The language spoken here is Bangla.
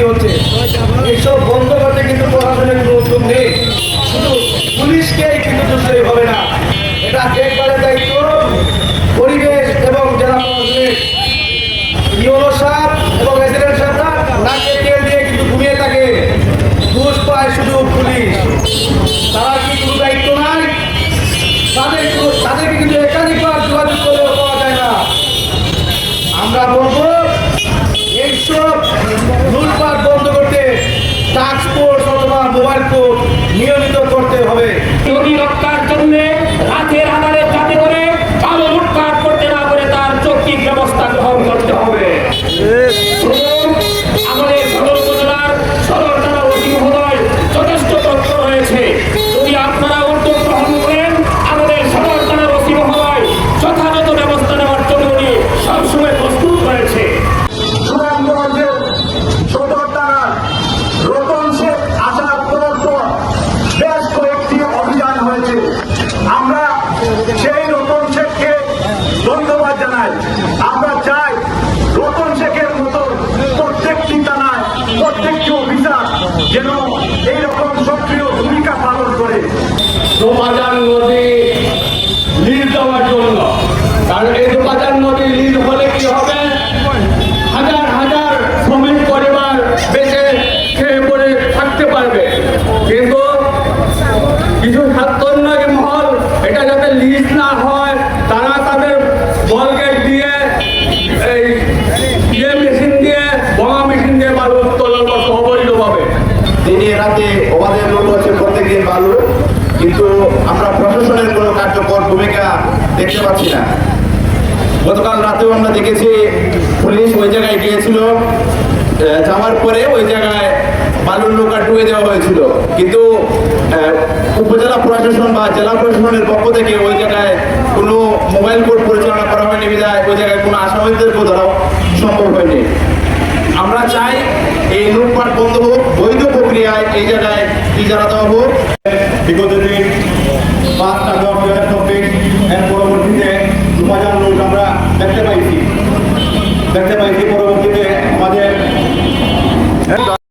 হচ্ছে। এইসব বন্ধ করতে কিন্তু প্রশাসনের কোনো উদ্যোগ নেই, শুধু পুলিশকেই কিন্তু দোষী হবে না, এটা দেখভালের দায়িত্ব পরিবেশ এবং জেলা প্রশাসনের। ইউনো সাহেব এবং রেসিডেন্ট সাহেবরা নাকে তেল দিয়ে কিন্তু ঘুমিয়ে থাকে, দোষ পায় শুধু পুলিশ। তারা কি কোনো দায়িত্ব নাই? তাদেরকে কিন্তু একাধিকবার যোগাযোগ করেও পাওয়া যায় না। আমরা বলবো এইসব লুটপাট বন্ধ করতে টাস্ক ফোর্স অথবা মোবাইল কোর্ট নিয়মিত করতে হবে। নদী রক্ষার জন্য রাতের আধারে যাতে করে কালো লুটপাট করতে না করে তার যৌক্তিক ব্যবস্থা গ্রহণ করতে হবে। আমাদের সদর উপজেলার সদর থানা ওসি মহোদয় যথেষ্ট তথ্য রয়েছে, যদি আপনারা উদ্যোগ গ্রহণ করেন আমাদের সদর থানার ওসি মহোদয় যথাযথ ব্যবস্থা নেওয়ার জন্য উনি সবসময় প্রস্তুত রয়েছে। সুনামগঞ্জের সদর থানার রতন শেখ আসার পর বেশ কয়েকটি অভিযান হয়েছে। আমরা সেই রতন শেখকে ধন্যবাদ জানাই। আমরা চাই রতন শেখের মতো প্রত্যেকটি থানায় প্রত্যেকটি অফিসার যেন এইরকম সক্রিয় ভূমিকা পালন করে। দোবাজান নদী লিজ দেওয়ার জন্য, কারণ এই দোবাজান নদী লিজ হলে কি হবে, হাজার হাজার শ্রমিক পরিবার বেঁচে খেয়ে পড়ে থাকতে পারবে। কিন্তু কিছু স্বার্থন্যায়ী মহল এটা যাতে লিজ না হয় তারা তাদের বলগেট দিয়ে এই মেশিন দিয়ে বোমা মেশিন দিয়ে বালু উত্তোলন করতে অবৈধভাবে। দিনে রাতে আমাদের লোক হচ্ছে প্রত্যেকদিন বালু, কিন্তু আমরা প্রশাসনের কোনো কার্যকর ভূমিকা দেখতে পাচ্ছি না। গতকাল রাতেও আমরা দেখেছি পুলিশ ওই জায়গায় গিয়েছিল, যাওয়ার পরে ওই জায়গায় বালুর নৌকা ডুবে দেওয়া হয়েছিল, কিন্তু উপজেলা প্রশাসন বা জেলা প্রশাসনের পক্ষ থেকে ওই জায়গায় কোনো মোবাইল কোর্ট পরিচালনা করা হয়নি বিধায় ওই জায়গায় কোনো আসামিদেরকেও ধরাও সম্ভব হয়নি। আমরা চাই এই লুটপাট বন্ধ হোক, বৈধ প্রক্রিয়ায় এই জায়গায় ইজারা দেওয়া হোক। বিগত দিন 5 আগস্ট 2024 এর পরবর্তীতে 2000 লোক আমরা দেখতে পাইছি। পরবর্তীতে আমাদের